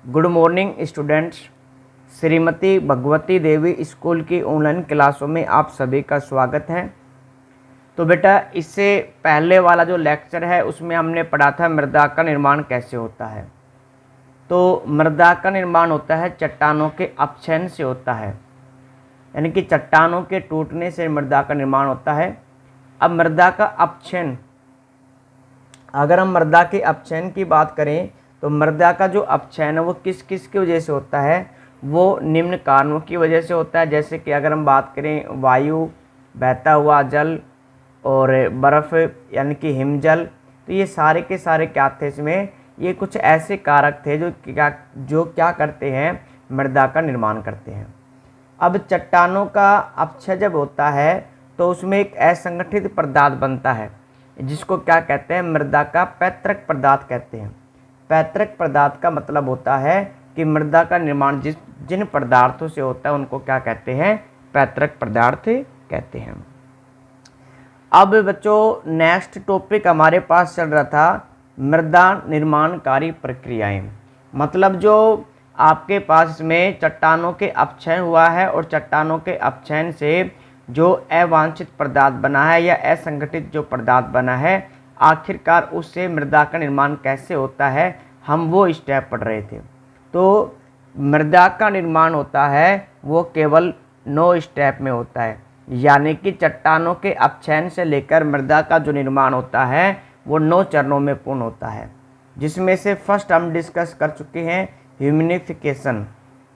Good morning students. श्रीमती Bhagwati Devi school की online क्लासों में आप सभी का स्वागत है। तो बेटा, इससे पहले वाला जो लेक्चर है उसमें हमने पढ़ा था मृदा का निर्माण कैसे होता है। तो मृदा का निर्माण होता है चट्टानों के अपक्षयन से होता है, यानी कि चट्टानों के टूटने से मृदा का निर्माण होता है। अब मृदा का अपक्षयन, अगर हम मृदा के अपक्षयन की बात करें तो मृदा का जो अपक्षयन है वो किस किस की वजह से होता है, वो निम्न कारणों की वजह से होता है। जैसे कि अगर हम बात करें वायु, बहता हुआ जल और बर्फ़ यानी कि हिमजल, तो ये सारे के सारे क्या थे, इसमें ये कुछ ऐसे कारक थे जो क्या करते हैं, मृदा का निर्माण करते हैं। अब चट्टानों का अपक्षय जब होता है तो उसमें एक असंगठित पदार्थ बनता है जिसको क्या कहते हैं, मृदा का पैतृक पदार्थ कहते हैं। पैतृक पदार्थ का मतलब होता है कि मृदा का निर्माण जिन पदार्थों से होता है उनको क्या कहते हैं, पैतृक पदार्थ कहते हैं। अब बच्चों, नेक्स्ट टॉपिक हमारे पास चल रहा था मृदा निर्माणकारी प्रक्रियाएं। मतलब जो आपके पास में चट्टानों के अपक्षय हुआ है और चट्टानों के अपक्षयन से जो अवांछित पदार्थ बना है या असंगठित जो पदार्थ बना है, आखिरकार उससे मृदा का निर्माण कैसे होता है, हम वो स्टेप पढ़ रहे थे। तो मृदा का निर्माण होता है वो केवल 9 स्टेप में होता है, यानी कि चट्टानों के अपक्षयन से लेकर मृदा का जो निर्माण होता है वो 9 चरणों में पूर्ण होता है। जिसमें से फर्स्ट हम डिस्कस कर चुके हैं ह्यूमिनिफिकेशन।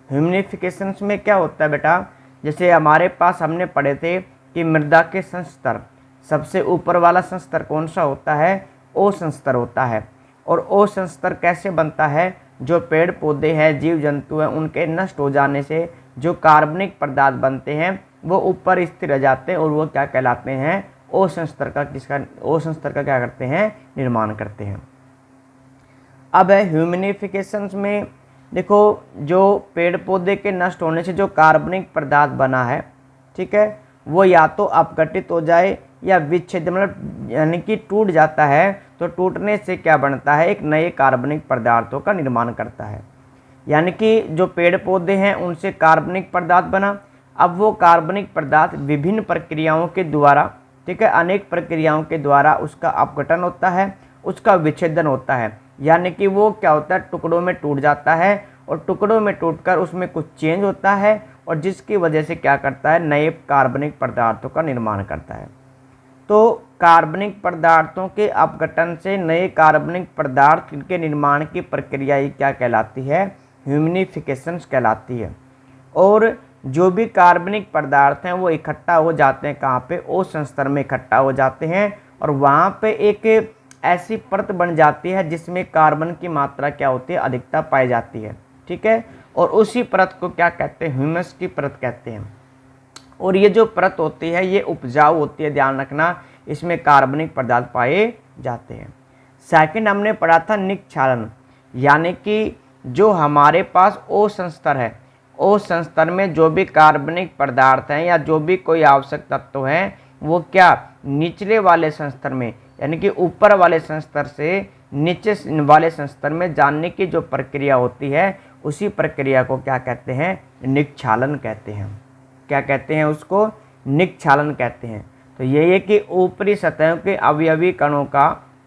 ह्यूमिनिफिकेशन में क्या होता है बेटा, जैसे हमारे पास हमने पढ़े थे कि मृदा के संस्तर, सबसे ऊपर वाला संस्तर कौन सा होता है, ओ संस्तर होता है। और ओ संस्तर कैसे बनता है, जो पेड़ पौधे हैं, जीव जंतु हैं, उनके नष्ट हो जाने से जो कार्बनिक पदार्थ बनते हैं वो ऊपर स्थिर रह जाते हैं और वो क्या कहलाते हैं, ओ संस्तर का क्या करते हैं, निर्माण करते हैं। अब है ह्यूमिनिफिकेशन में, देखो जो पेड़ पौधे के नष्ट होने से जो कार्बनिक पदार्थ बना है, ठीक है, वो या तो अपघटित हो जाए या विच्छेद, मतलब यानी कि टूट जाता है। तो टूटने से क्या बनता है, एक नए कार्बनिक पदार्थों का निर्माण करता है। यानी कि जो पेड़ पौधे हैं उनसे कार्बनिक पदार्थ बना, अब वो कार्बनिक पदार्थ विभिन्न प्रक्रियाओं के द्वारा, ठीक है, अनेक प्रक्रियाओं के द्वारा उसका अपघटन होता है, उसका विच्छेदन होता है। यानी कि वो क्या होता है, टुकड़ों में टूट जाता है और टुकड़ों में टूटकर उसमें कुछ चेंज होता है और जिसकी वजह से क्या करता है, नए कार्बनिक पदार्थों का निर्माण करता है। तो कार्बनिक पदार्थों के अपघटन से नए कार्बनिक पदार्थ के निर्माण की प्रक्रिया ही क्या कहलाती है, ह्यूमिनिफिकेशन कहलाती है। और जो भी कार्बनिक पदार्थ हैं वो इकट्ठा हो जाते हैं कहाँ पे, ओ संस्तर में इकट्ठा हो जाते हैं और वहाँ पे एक ऐसी परत बन जाती है जिसमें कार्बन की मात्रा क्या होती है, अधिकता पाई जाती है, ठीक है। और उसी परत को क्या कहते हैं, ह्यूमस की परत कहते हैं। और ये जो परत होती है ये उपजाऊ होती है, ध्यान रखना, इसमें कार्बनिक पदार्थ पाए जाते हैं। सेकंड हमने पढ़ा था निक्षालन, यानी कि जो हमारे पास ओ संस्तर है, ओ संस्तर में जो भी कार्बनिक पदार्थ हैं या जो भी कोई आवश्यक तत्व हैं वो क्या निचले वाले संस्तर में, यानी कि ऊपर वाले संस्तर से नीचे वाले संस्तर में जानने की जो प्रक्रिया होती है उसी प्रक्रिया को क्या कहते हैं, निक्षालन कहते हैं। क्या कहते हैं उसको, निक्षालन कहते हैं। तो ये है कि ऊपरी सतहों के अवयवी कणों का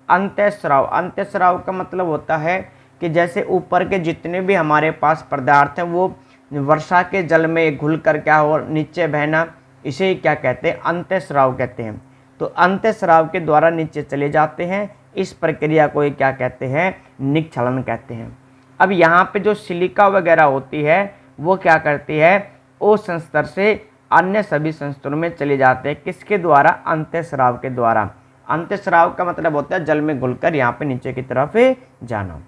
अंतःस्राव। अंतःस्राव का मतलब होता है कि जैसे ऊपर के जितने भी हमारे पास पदार्थ हैं वो वर्षा के जल में घुल कर क्या हो, नीचे बहना, इसे क्या कहते हैं, अंतःस्राव कहते हैं। तो अंतःस्राव के द्वारा नीचे चले जाते हैं, इस प्रक्रिया को क्या कहते हैं, निक्षालन कहते हैं। अब यहाँ पे जो सिलिका वगैरह होती है वो क्या करती है, ओ संस्तर से अन्य सभी संस्तरों में चले जाते हैं, किसके द्वारा, अंतःस्राव के द्वारा। अंतःस्राव का मतलब होता है जल में घुलकर यहाँ पे नीचे की तरफ जाना।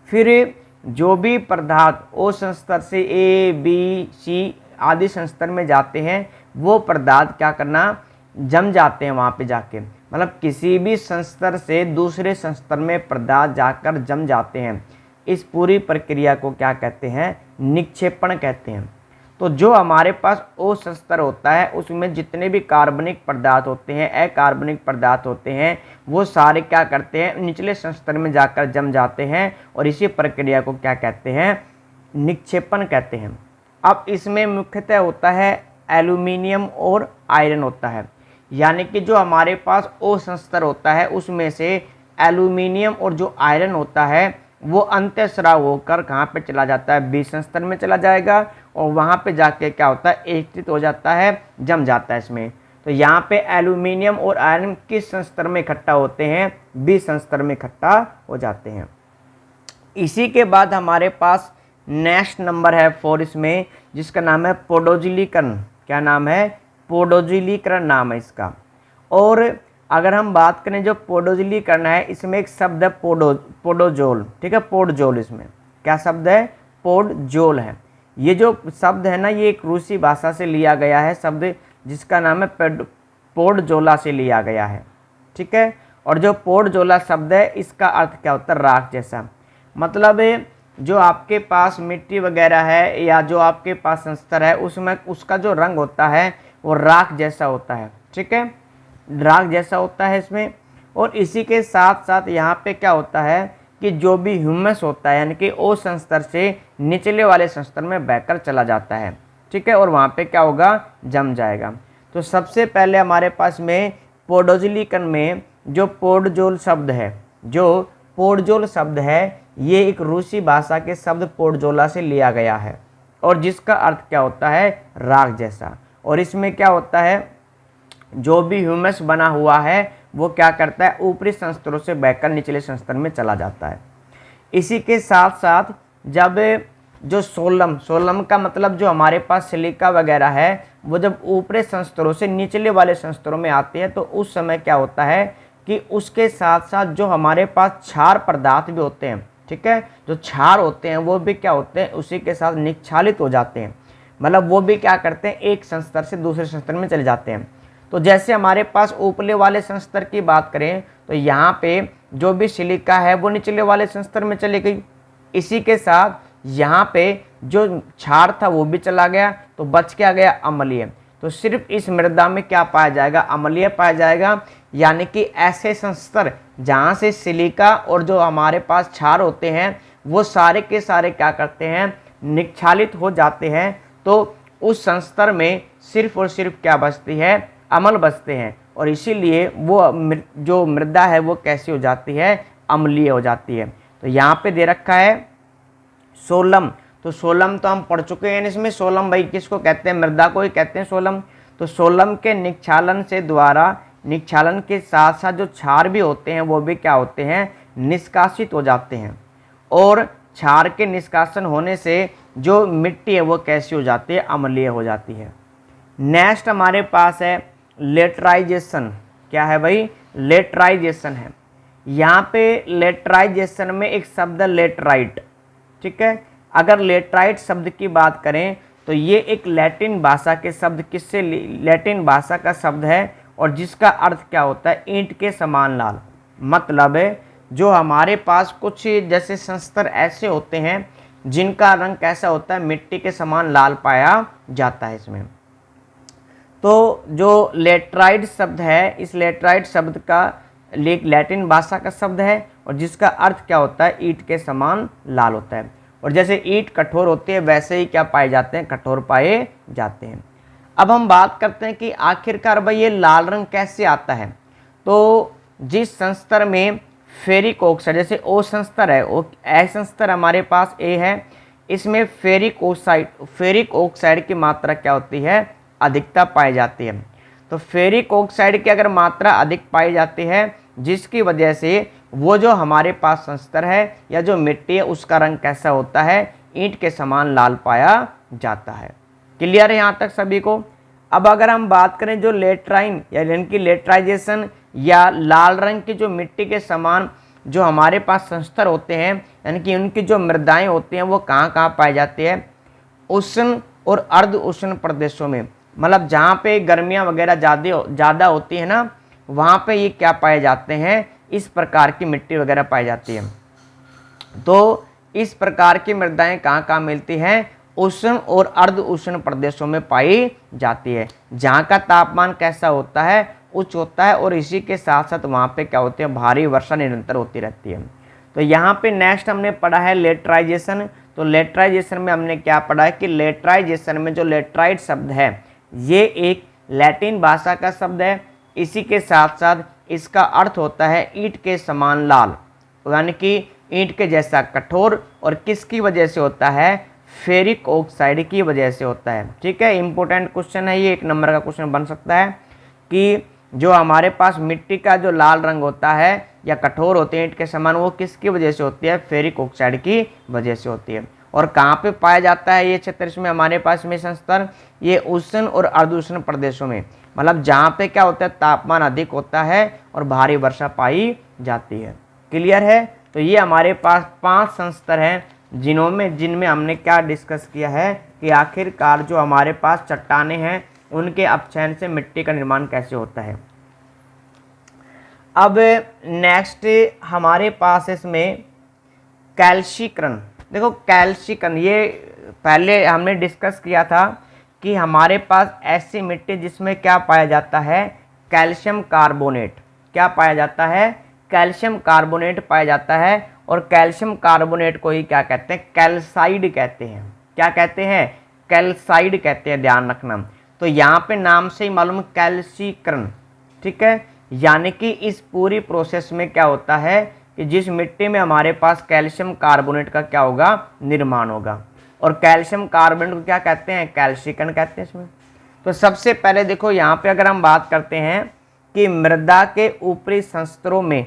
फिर जो भी पदार्थ ओ संस्तर से ए बी सी आदि संस्तर में जाते हैं वो पदार्थ क्या करना, जम जाते हैं वहाँ पे जाके, मतलब किसी भी संस्तर से दूसरे संस्तर में पदार्थ जाकर जम जाते हैं। इस पूरी प्रक्रिया को क्या कहते हैं, निक्षेपण कहते हैं। तो जो हमारे पास ओ संस्तर होता है उसमें जितने भी कार्बनिक पदार्थ होते हैं, अकार्बनिक पदार्थ होते हैं, वो सारे क्या करते हैं, निचले संस्तर में जाकर जम जाते हैं और इसी प्रक्रिया को क्या कहते हैं, निक्षेपण कहते हैं। अब इसमें मुख्यतः होता है एल्यूमिनियम और आयरन होता है, यानी कि जो हमारे पास O संस्तर होता है उसमें से एल्यूमिनियम और जो आयरन होता है वो अंतःस्राव होकर कहाँ पे चला जाता है, B संस्तर में चला जाएगा और वहाँ पे जाके क्या होता है, एकत्रित हो जाता है, जम जाता है इसमें। तो यहाँ पे एल्यूमिनियम और आयरन किस संस्तर में इकट्ठा होते हैं, B संस्तर में इकट्ठा हो जाते हैं। इसी के बाद हमारे पास नेक्स्ट नंबर है 4 इसमें, जिसका नाम है पोडोजिलीकरण। क्या नाम है, पोडोजिलीकरण नाम है इसका। और अगर हम बात करें जो पोडोजिलीकरण है, इसमें एक शब्द है पोडोजोल, ठीक है, पोडजोल। इसमें क्या शब्द है, पोडजोल है। ये जो शब्द है ना, ये एक रूसी भाषा से लिया गया है शब्द, जिसका नाम है पोडजोला से लिया गया है, ठीक है। और जो पोडजोला शब्द है इसका अर्थ क्या होता है, राख जैसा। मतलब जो आपके पास मिट्टी वगैरह है या जो आपके पास संस्तर है उसमें उसका जो रंग होता है वो राख जैसा होता है, ठीक है, राख जैसा होता है इसमें। और इसी के साथ साथ यहाँ पे क्या होता है कि जो भी ह्यूमस होता है, यानी कि O संस्तर से निचले वाले संस्तर में बहकर चला जाता है, ठीक है, और वहाँ पे क्या होगा, जम जाएगा। तो सबसे पहले हमारे पास में पोडोजिलीकरण में जो पोडजोल शब्द है, जो पोडजोल शब्द है ये एक रूसी भाषा के शब्द पोडजोला से लिया गया है और जिसका अर्थ क्या होता है, राख जैसा। और इसमें क्या होता है, जो भी ह्यूमस बना हुआ है वो क्या करता है, ऊपरी संस्तरों से बहकर निचले संस्तर में चला जाता है। इसी के साथ साथ जब जो सोलम का मतलब जो हमारे पास सिलिका वगैरह है, वो जब ऊपरी संस्तरों से निचले वाले संस्तरों में आते हैं तो उस समय क्या होता है कि उसके साथ साथ जो हमारे पास क्षार पदार्थ भी होते हैं, ठीक है, जो क्षार होते हैं वो भी क्या होते हैं, उसी के साथ निक्षालित हो जाते हैं। मतलब वो भी क्या करते हैं, एक संस्तर से दूसरे संस्तर में चले जाते हैं। तो जैसे हमारे पास ऊपरले वाले संस्तर की बात करें तो यहाँ पे जो भी सिलिका है वो निचले वाले संस्तर में चली गई। इसी के साथ यहाँ पे जो क्षार था वो भी चला गया, तो बच क्या गया, अम्लीय। तो सिर्फ इस मृदा में क्या पाया जाएगा, अम्लीय पाया जाएगा। यानी कि ऐसे संस्तर जहाँ से सिलिका और जो हमारे पास क्षार होते हैं वो सारे के सारे क्या करते हैं, निक्षालित हो जाते हैं। तो उस संस्तर में सिर्फ और सिर्फ क्या बचती है, अम्ल बचते हैं। और इसीलिए वो जो मृदा है वो कैसी हो जाती है, अम्लीय हो जाती है। तो यहाँ पे दे रखा है सोलम। तो सोलम तो हम पढ़ चुके हैं इसमें। सोलम भाई किसको कहते हैं, मृदा को ही कहते हैं सोलम। तो सोलम के निक्षालन से द्वारा, निक्षालन के साथ साथ जो क्षार भी होते हैं वो भी क्या होते हैं, निष्कासित हो जाते हैं। और क्षार के निष्कासन होने से जो मिट्टी है वो कैसी हो जाती है, अम्लीय हो जाती है। नेक्स्ट हमारे पास है लेटराइजेशन। क्या है भाई, लेटराइजेशन है। यहाँ पे लेटराइजेशन में एक शब्द लेटराइट, ठीक है। अगर लेटराइट शब्द की बात करें तो ये एक लैटिन भाषा के शब्द, किससे, लैटिन भाषा का शब्द है और जिसका अर्थ क्या होता है, ईंट के समान लाल। मतलब जो हमारे पास कुछ जैसे संस्तर ऐसे होते हैं जिनका रंग कैसा होता है, मिट्टी के समान लाल पाया जाता है इसमें। तो जो लेटराइट शब्द है, इस लेटराइट शब्द का लैटिन भाषा का शब्द है और जिसका अर्थ क्या होता है, ईंट के समान लाल होता है। और जैसे ईंट कठोर होती है वैसे ही क्या पाए जाते हैं, कठोर पाए जाते हैं। अब हम बात करते हैं कि आखिरकार भाई ये लाल रंग कैसे आता है। तो जिस संस्तर में फेरिक ऑक्साइड, जैसे O संस्तर है, ए संस्तर हमारे पास A है, इसमें फेरिक ऑक्साइड की मात्रा क्या होती है, अधिकता पाई जाती है। तो फेरिक ऑक्साइड की अगर मात्रा अधिक पाई जाती है जिसकी वजह से वो जो हमारे पास संस्तर है या जो मिट्टी है उसका रंग कैसा होता है, ईंट के समान लाल पाया जाता है। क्लियर है यहाँ तक सभी को। अब अगर हम बात करें जो लेटराइन यानी कि लेटराइजेशन या लाल रंग की जो मिट्टी के समान जो हमारे पास संस्तर होते हैं, यानी कि उनकी जो मृदाएं होती हैं वो कहाँ कहाँ पाई जाती है, उष्ण और अर्ध उष्ण प्रदेशों में। मतलब जहाँ पे गर्मियाँ वगैरह ज़्यादा होती है ना, वहाँ पे ये क्या पाए जाते हैं, इस प्रकार की मिट्टी वगैरह पाई जाती है। तो इस प्रकार की मृदाएं कहाँ कहाँ मिलती हैं, उष्ण और अर्ध उष्ण प्रदेशों में पाई जाती है। जहाँ का तापमान कैसा होता है, उच्च होता है और इसी के साथ साथ वहाँ पे क्या होती है, भारी वर्षा निरंतर होती रहती है। तो यहाँ पे नेक्स्ट हमने पढ़ा है लेटराइजेशन। तो लेटराइजेशन में हमने क्या पढ़ा है कि लेटराइजेशन में जो लेटराइट शब्द है ये एक लैटिन भाषा का शब्द है। इसी के साथ साथ इसका अर्थ होता है ईंट के समान लाल, यानी कि ईंट के जैसा कठोर, और किसकी वजह से होता है, फेरिक ऑक्साइड की वजह से होता है। ठीक है, इंपॉर्टेंट क्वेश्चन है ये, 1 नंबर का क्वेश्चन बन सकता है कि जो हमारे पास मिट्टी का जो लाल रंग होता है या कठोर होते हैं ईंट के समान, वो किसकी वजह से होती है, फेरिक ऑक्साइड की वजह से होती है। और कहाँ पे पाया जाता है ये क्षेत्र, इसमें हमारे पास में संस्तर, ये उष्ण और अर्धउष्ण प्रदेशों में, मतलब जहाँ पे क्या होता है, तापमान अधिक होता है और भारी वर्षा पाई जाती है। क्लियर है। तो ये हमारे पास 5 संस्तर हैं जिनमें हमने क्या डिस्कस किया है कि आखिरकार जो हमारे पास चट्टानें हैं उनके अपक्षयन से मिट्टी का निर्माण कैसे होता है। अब नेक्स्ट हमारे पास इसमें कैल्शीकरण। देखो कैल्शीकरण, ये पहले हमने डिस्कस किया था कि हमारे पास ऐसी मिट्टी जिसमें क्या पाया जाता है, कैल्शियम कार्बोनेट। क्या पाया जाता है, कैल्शियम कार्बोनेट पाया जाता है। और कैल्शियम कार्बोनेट को ही क्या कहते हैं, कैल्साइड कहते हैं। क्या कहते हैं, कैल्साइड कहते हैं, ध्यान रखना। तो यहाँ पे नाम से ही मालूम कैल्शीकरण। ठीक है, यानी कि इस पूरी प्रोसेस में क्या होता है कि जिस मिट्टी में हमारे पास कैल्शियम कार्बोनेट का क्या होगा, निर्माण होगा। और कैल्शियम कार्बोनेट को क्या कहते हैं, कैल्शीकरण कहते हैं इसमें। तो सबसे पहले देखो यहाँ पे अगर हम बात करते हैं कि मृदा के ऊपरी संस्तरों में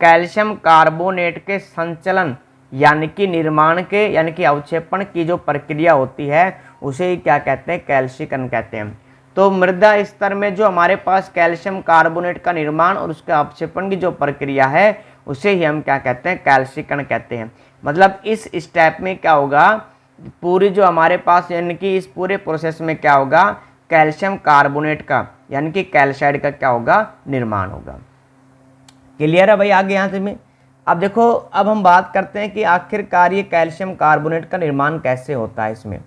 कैल्शियम कार्बोनेट के संचलन यानी कि निर्माण के यानी कि अवक्षेपण की जो प्रक्रिया होती है उसे ही क्या कहते हैं, कैल्शीकरण कहते हैं। तो मृदा स्तर में जो हमारे पास कैल्शियम कार्बोनेट का निर्माण और उसके अवक्षेपण की जो प्रक्रिया है उसे ही हम क्या कहते हैं, कैल्शीकरण कहते हैं। मतलब इस स्टेप में क्या होगा, पूरी जो हमारे पास यानी कि इस पूरे प्रोसेस में क्या होगा, कैल्शियम कार्बोनेट का यानी कि कैल्साइड का क्या होगा, निर्माण होगा। क्लियर है भाई, आगे यहाँ से में अब देखो, अब हम बात करते हैं कि आखिरकार ये कैल्शियम कार्बोनेट का निर्माण कैसे होता है इसमें।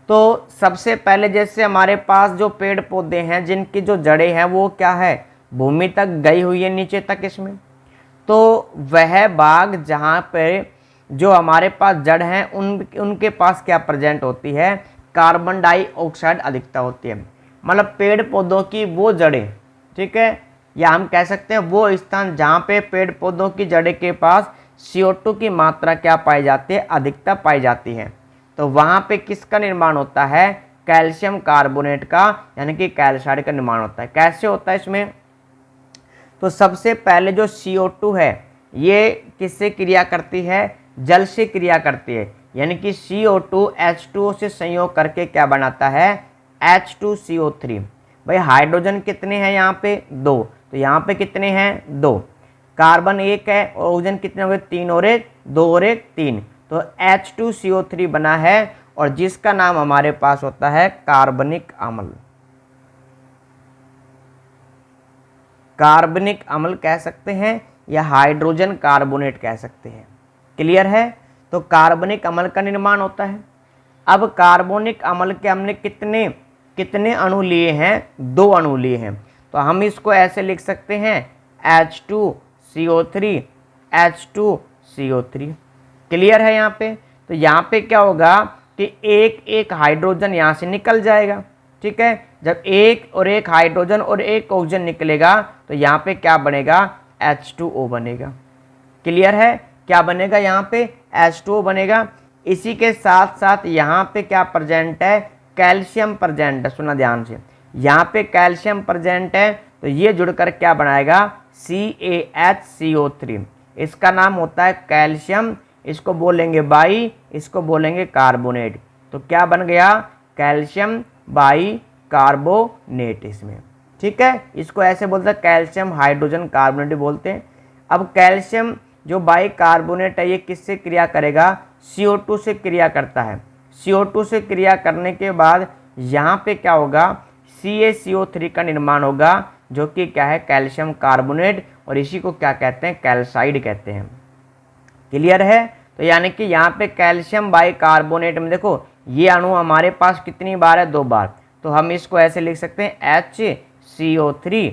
तो सबसे पहले जैसे हमारे पास जो पेड़ पौधे हैं जिनकी जो जड़ें हैं वो क्या है, भूमि तक गई हुई है, नीचे तक इसमें। तो वह भाग जहाँ पे जो हमारे पास जड़ हैं उनके पास क्या प्रेजेंट होती है, कार्बन डाइऑक्साइड अधिकता होती है। मतलब पेड़ पौधों की वो जड़ें, ठीक है, या हम कह सकते हैं वो स्थान जहाँ पे पेड़ पौधों की जड़ें के पास CO2 की मात्रा क्या पाई जाती है, अधिकता पाई जाती है। तो वहाँ पे किसका निर्माण होता है, कैल्शियम कार्बोनेट का यानी कि कैल्साइड का निर्माण होता है। कैसे होता है इसमें, तो सबसे पहले जो CO2 है ये किससे क्रिया करती है, जल से क्रिया करती है। यानी कि CO2 H2O से संयोग करके क्या बनाता है, H2CO3। भाई हाइड्रोजन कितने हैं यहाँ पे, 2, तो यहाँ पे कितने हैं, 2, कार्बन 1 है और ऑक्सीजन कितने हो गए, 3 और 1, 2 और 1, 3, तो H2CO3 बना है और जिसका नाम हमारे पास होता है कार्बनिक अम्ल। कार्बनिक अम्ल कह सकते हैं या हाइड्रोजन कार्बोनेट कह सकते हैं। क्लियर है। तो कार्बनिक अम्ल का निर्माण होता है। अब कार्बनिक अम्ल के हमने कितने अणु लिए हैं, 2 अणु लिए हैं। तो हम इसको ऐसे लिख सकते हैं H2CO3 H2CO3। क्लियर है यहाँ पे। तो यहाँ पे क्या होगा कि एक हाइड्रोजन यहाँ से निकल जाएगा। ठीक है, जब एक हाइड्रोजन और एक ऑक्सीजन निकलेगा तो यहाँ पे क्या बनेगा, H2O बनेगा। क्लियर है, क्या बनेगा, यहाँ पे H2O बनेगा। इसी के साथ साथ यहाँ पे क्या प्रेजेंट है, कैल्शियम प्रेजेंट है। सुना ध्यान से, यहाँ पे कैल्शियम प्रेजेंट है तो ये जुड़कर क्या बनाएगा, CaHCO3। इसका नाम होता है कैल्शियम, इसको बोलेंगे बाई, इसको बोलेंगे कार्बोनेट। तो क्या बन गया, कैल्शियम बाई कार्बोनेट इसमें। ठीक है, इसको ऐसे बोलते हैं कैल्शियम हाइड्रोजन कार्बोनेट बोलते हैं। अब कैल्शियम जो बाई कार्बोनेट है ये किससे क्रिया करेगा, CO2 से क्रिया करता है। CO2 से क्रिया करने के बाद यहाँ पे क्या होगा, CaCO3 का निर्माण होगा जो कि क्या है, कैल्शियम कार्बोनेट, और इसी को क्या कहते हैं, कैल्साइड कहते हैं। क्लियर है। तो यानी कि यहाँ पे कैल्शियम बाई कार्बोनेट में देखो ये अणु हमारे पास कितनी बार है, 2 बार। तो हम इसको ऐसे लिख सकते हैं CO3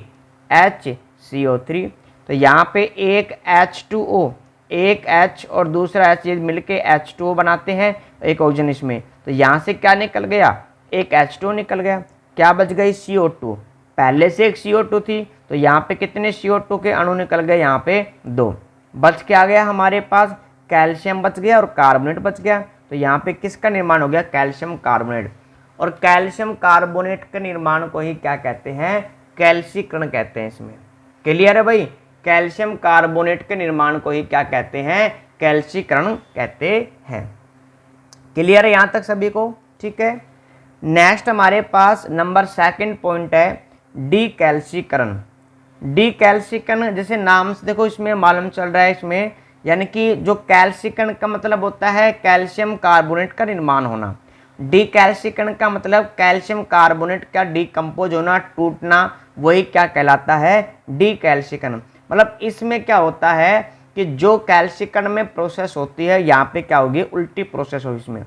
HCO3। तो यहाँ पे एक H2O, एक H और दूसरा H, ये मिलके H2O बनाते हैं, एक ऑक्सीजन इसमें। तो यहाँ से क्या निकल गया, एक H2O निकल गया, क्या बच गई CO2। पहले से एक CO2 थी, तो यहाँ पे कितने CO2 के अणु निकल गए, यहाँ पे 2। बच क्या गया हमारे पास, कैल्शियम बच गया और कार्बोनेट बच गया। तो यहाँ पे किसका निर्माण हो गया, कैल्शियम कार्बोनेट। और कैल्शियम कार्बोनेट के निर्माण को ही क्या कहते हैं, कैल्सीकरण कहते हैं। इसमें क्लियर है भाई, कैल्शियम कार्बोनेट के निर्माण को ही क्या कहते हैं, कैल्सीकरण कहते हैं। क्लियर है यहाँ तक सभी को, ठीक है। नेक्स्ट हमारे पास नंबर 2 पॉइंट है डीकैल्सीकरण। डीकैल्सीकरण जैसे नाम से देखो इसमें मालूम चल रहा है, इसमें यानी कि जो कैल्सीकरण का मतलब होता है कैल्शियम कार्बोनेट का निर्माण होना। डीकैल्सीकरण का मतलब कैल्शियम कार्बोनेट का डीकम्पोज होना, टूटना, वही क्या कहलाता है, डीकैल्सीकरण। मतलब इसमें क्या होता है कि जो कैल्सीकरण में प्रोसेस होती है, यहाँ पे क्या होगी, उल्टी प्रोसेस होगी इसमें।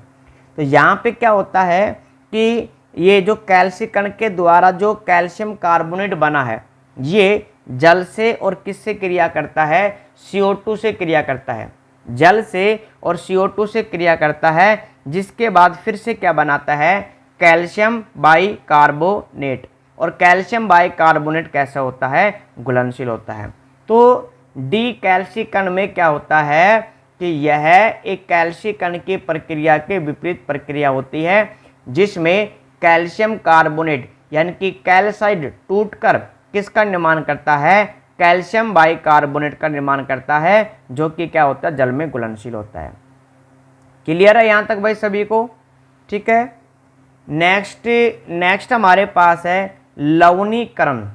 तो यहाँ पे क्या होता है कि ये जो कैल्सीकरण के द्वारा जो कैल्शियम कार्बोनेट बना है, ये जल से और किससे क्रिया करता है, CO2 से क्रिया करता है। जल से और CO2 से क्रिया करता है, जिसके बाद फिर से क्या बनाता है, कैल्शियम बाइकार्बोनेट। और कैल्शियम बाइकार्बोनेट कैसा होता है, घुलनशील होता है। तो डीकैल्सीकरण में क्या होता है कि यह एक कैल्सीकरण की प्रक्रिया के विपरीत प्रक्रिया होती है, जिसमें कैल्शियम कार्बोनेट यानी कि कैल्साइड टूटकर किसका निर्माण करता है, कैल्शियम बाइकार्बोनेट का निर्माण करता है, जो कि क्या होता है, जल में घुलनशील होता है। क्लियर है यहाँ तक भाई सभी को, ठीक है। नेक्स्ट हमारे पास है लवणीकरण,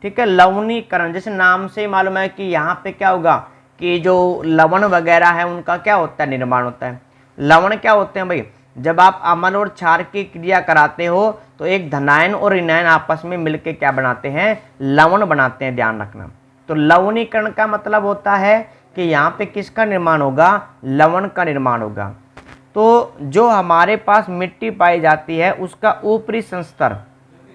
ठीक है। लवणीकरण जैसे नाम से ही मालूम है कि यहाँ पे क्या होगा कि जो लवण वगैरह है उनका क्या होता है, निर्माण होता है। लवण क्या होते हैं भाई, जब आप अम्ल और क्षार की क्रिया कराते हो तो एक धनायन और ऋणायन आपस में मिलकर क्या बनाते हैं, लवण बनाते हैं, ध्यान रखना। तो लवणीकरण का मतलब होता है कि यहाँ पे किसका निर्माण होगा, लवण का निर्माण होगा। तो जो हमारे पास मिट्टी पाई जाती है उसका ऊपरी संस्तर,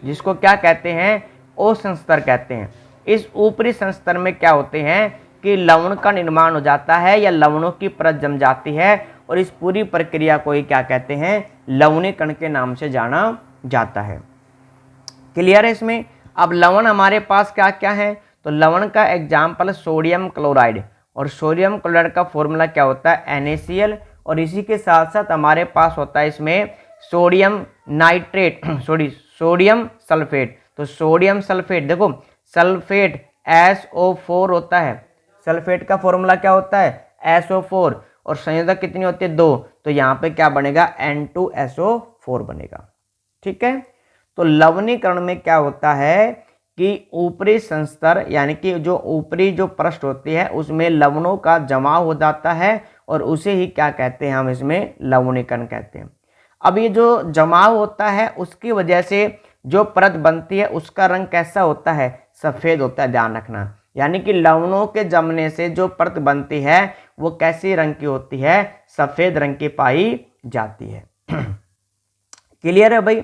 जिसको क्या कहते हैं, ओ संस्तर कहते हैं। इस ऊपरी संस्तर में क्या होते हैं कि लवण का निर्माण हो जाता है या लवणों की परत जम जाती है, और इस पूरी प्रक्रिया को ही क्या कहते हैं, लवणीकरण के नाम से जाना जाता है। क्लियर है इसमें। अब लवण हमारे पास क्या क्या है, तो लवण का एग्जाम्पल सोडियम क्लोराइड, और सोडियम क्लोराइड का फॉर्मूला क्या होता है, NaCl। और इसी के साथ साथ हमारे पास होता है इसमें सोडियम नाइट्रेट सोडियम सल्फेट। तो सोडियम सल्फेट देखो, सल्फेट SO4 होता है, सल्फेट का फॉर्मूला क्या होता है, SO4, और संयोजक कितनी होती है, 2। तो यहाँ पे क्या बनेगा, N2SO4 बनेगा, ठीक है। तो लवणीकरण में क्या होता है कि ऊपरी संस्तर यानी कि जो ऊपरी जो पृष्ठ होती है उसमें लवणों का जमाव हो जाता है, और उसे ही क्या कहते हैं, हम इसमें लवणीकरण कहते हैं। अब ये जो जमाव होता है उसकी वजह से जो परत बनती है उसका रंग कैसा होता है, सफ़ेद होता है, ध्यान रखना। यानी कि लवणों के जमने से जो परत बनती है वो कैसी रंग की होती है, सफ़ेद रंग की पाई जाती है। क्लियर है भाई।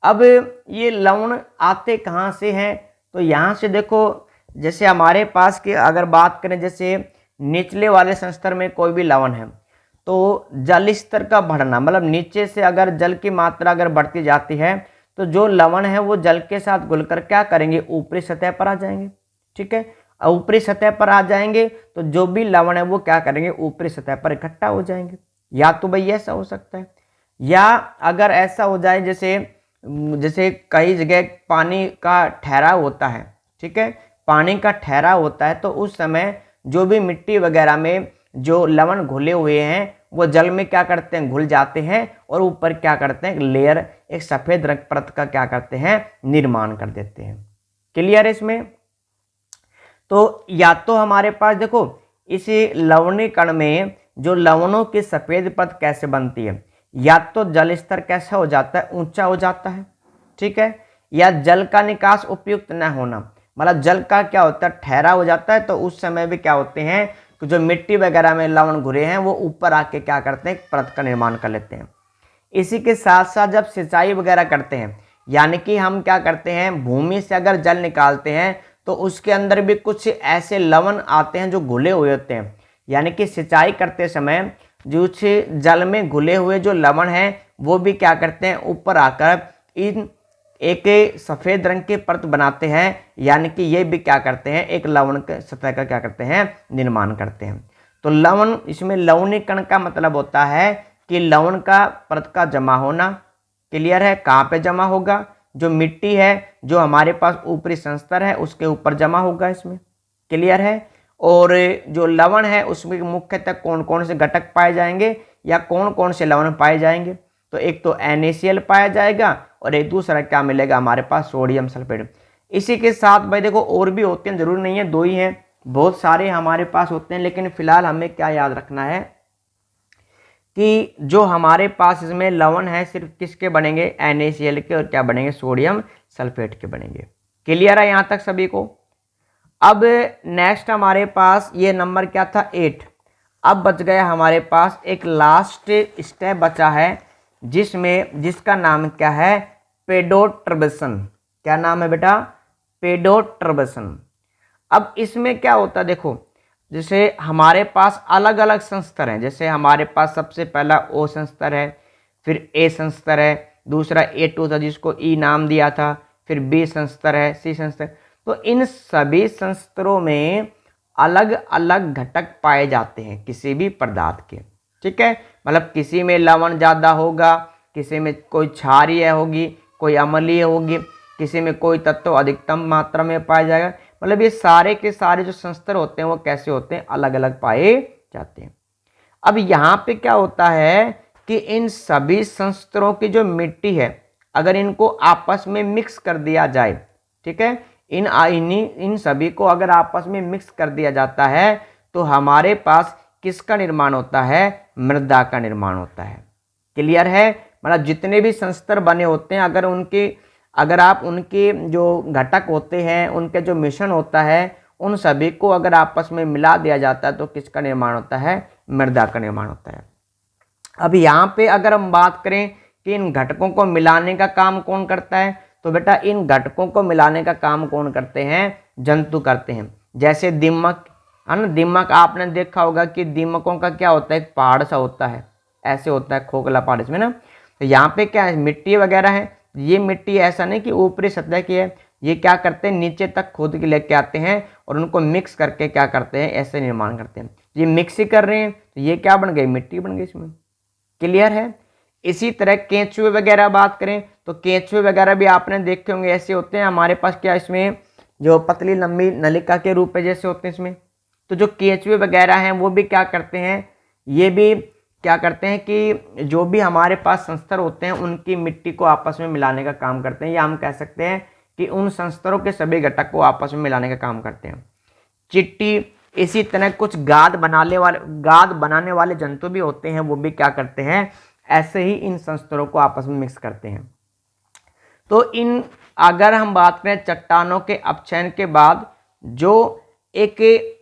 अब ये लवण आते कहाँ से हैं, तो यहाँ से देखो, जैसे हमारे पास की अगर बात करें, जैसे निचले वाले संस्तर में कोई भी लवण है तो जल स्तर का बढ़ना, मतलब नीचे से अगर जल की मात्रा अगर बढ़ती जाती है तो जो लवण है वो जल के साथ घुलकर क्या करेंगे, ऊपरी सतह पर आ जाएंगे, ठीक है। ऊपरी सतह पर आ जाएंगे तो जो भी लवण है वो क्या करेंगे, ऊपरी सतह पर इकट्ठा हो जाएंगे। या तो भाई ऐसा हो सकता है, या अगर ऐसा हो जाए जैसे कई जगह पानी का ठहराव होता है, ठीक है, पानी का ठहराव होता है, तो उस समय जो भी मिट्टी वगैरह में जो लवण घुले हुए हैं वो जल में क्या करते हैं, घुल जाते हैं, और ऊपर क्या करते हैं, लेयर, एक सफ़ेद रंग परत का क्या करते हैं, निर्माण कर देते हैं। क्लियर है इसमें। तो या तो हमारे पास देखो, इसी लवणीकरण में जो लवणों की सफ़ेद परत कैसे बनती है, या तो जल स्तर कैसा हो जाता है, ऊंचा हो जाता है, ठीक है, या जल का निकास उपयुक्त न होना, मतलब जल का क्या होता है, ठहरा हो जाता है। तो उस समय भी क्या होते हैं कि जो मिट्टी वगैरह में लवण घुरे हैं वो ऊपर आके क्या करते हैं, परत का निर्माण कर लेते हैं। इसी के साथ साथ जब सिंचाई वगैरह करते हैं यानी कि हम क्या करते हैं, भूमि से अगर जल निकालते हैं तो उसके अंदर भी कुछ ऐसे लवण आते हैं जो घुले हुए होते हैं। यानी कि सिंचाई करते समय जो जल में घुले हुए जो लवण हैं वो भी क्या करते हैं, ऊपर आकर इन एक सफ़ेद रंग की परत बनाते हैं। यानी कि ये भी क्या करते हैं, एक लवण के सतह का क्या करते हैं, निर्माण करते हैं। तो लवण, इसमें लवणीकरण का मतलब होता है कि लवण का परत का जमा होना। क्लियर है? कहाँ पे जमा होगा, जो मिट्टी है, जो हमारे पास ऊपरी संस्तर है उसके ऊपर जमा होगा इसमें। क्लियर है? और जो लवण है उसमें मुख्यतः कौन कौन से घटक पाए जाएंगे या कौन कौन से लवण पाए जाएंगे, तो एक तो NaCl पाया जाएगा और एक दूसरा क्या मिलेगा हमारे पास, सोडियम सल्फेट। इसी के साथ भाई देखो और भी होते हैं, जरूरी नहीं है दो ही हैं, बहुत सारे हमारे पास होते हैं, लेकिन फिलहाल हमें क्या याद रखना है कि जो हमारे पास इसमें लवण है सिर्फ किसके बनेंगे, NaCl के, और क्या बनेंगे, सोडियम सल्फेट के बनेंगे। क्लियर है यहाँ तक सभी को? अब नेक्स्ट हमारे पास ये नंबर क्या था, 8। अब बच गया हमारे पास एक लास्ट स्टेप बचा है जिसका नाम क्या है, पेडोटर्बेशन। क्या नाम है बेटा, पेडोटर्बेशन। अब इसमें क्या होता है, देखो जैसे हमारे पास अलग अलग संस्तर हैं, जैसे हमारे पास सबसे पहला O संस्तर है, फिर A संस्तर है, दूसरा A2 था जिसको E नाम दिया था, फिर B संस्तर है, C संस्तर। तो इन सभी संस्तरों में अलग अलग घटक पाए जाते हैं किसी भी पदार्थ के। ठीक है, मतलब किसी में लवण ज़्यादा होगा, किसी में कोई क्षारीय होगी, कोई अम्लीय होगी, किसी में कोई तत्व अधिकतम मात्रा में पाया जाएगा। मतलब ये सारे के सारे जो संस्तर होते हैं वो कैसे होते हैं, अलग अलग पाए जाते हैं। अब यहाँ पे क्या होता है कि इन सभी संस्तरों की जो मिट्टी है अगर इनको आपस में मिक्स कर दिया जाए, ठीक है, इन सभी को अगर आपस में मिक्स कर दिया जाता है तो हमारे पास किसका निर्माण होता है, मृदा का निर्माण होता है। क्लियर है? मतलब जितने भी संस्तर बने होते हैं अगर आप उनके जो घटक होते हैं, उनके जो मिश्रण होता है, उन सभी को अगर आपस में मिला दिया जाता है तो किसका निर्माण होता है, मृदा का निर्माण होता है। अब यहाँ पे अगर हम बात करें कि इन घटकों को मिलाने का काम कौन करता है, तो बेटा इन घटकों को मिलाने का काम कौन करते हैं, जंतु करते हैं। जैसे दीमक है ना, दीमक आपने देखा होगा कि दीमकों का क्या होता है, एक पहाड़ सा होता है, ऐसे होता है खोखला पहाड़ इसमें ना। तो यहाँ पे क्या है, मिट्टी वगैरह है, ये मिट्टी ऐसा नहीं कि ऊपरी सतह की है, ये क्या करते हैं नीचे तक खोद के लेके आते हैं और उनको मिक्स करके क्या करते हैं, ऐसे निर्माण करते हैं। ये मिक्सी कर रहे हैं तो ये क्या बन गई, मिट्टी बन गई इसमें। क्लियर है? इसी तरह केंचुए वगैरह बात करें तो केंचुए वगैरह भी आपने देखे होंगे, ऐसे होते हैं हमारे पास, क्या इसमें जो पतली लंबी नलिका के रूप में जैसे होते हैं इसमें। तो जो केंचुए वगैरह हैं वो भी क्या करते हैं, ये भी क्या करते हैं कि जो भी हमारे पास संस्तर होते हैं उनकी मिट्टी को आपस में मिलाने का काम करते हैं, या हम कह सकते हैं कि उन संस्तरों के सभी घटक को आपस में मिलाने का काम करते हैं। चिट्टी, इसी तरह कुछ गाद बनाने वाले जंतु भी होते हैं, वो भी क्या करते हैं, ऐसे ही इन संस्तरों को आपस में मिक्स करते हैं। तो अगर हम बात करें चट्टानों के अपक्षयन के बाद जो एक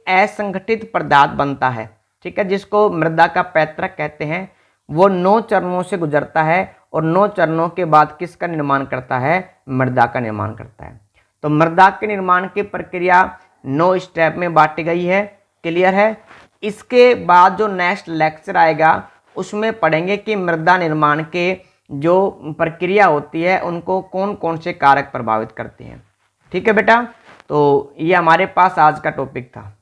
असंगठित पदार्थ बनता है, ठीक है, जिसको मृदा का पैतृक कहते हैं, वो 9 चरणों से गुजरता है और 9 चरणों के बाद किसका निर्माण करता है, मृदा का निर्माण करता है। तो मृदा के निर्माण की प्रक्रिया 9 स्टेप में बांटी गई है। क्लियर है? इसके बाद जो नेक्स्ट लेक्चर आएगा उसमें पढ़ेंगे कि मृदा निर्माण के जो प्रक्रिया होती है उनको कौन कौन से कारक प्रभावित करते हैं। ठीक है बेटा, तो ये हमारे पास आज का टॉपिक था।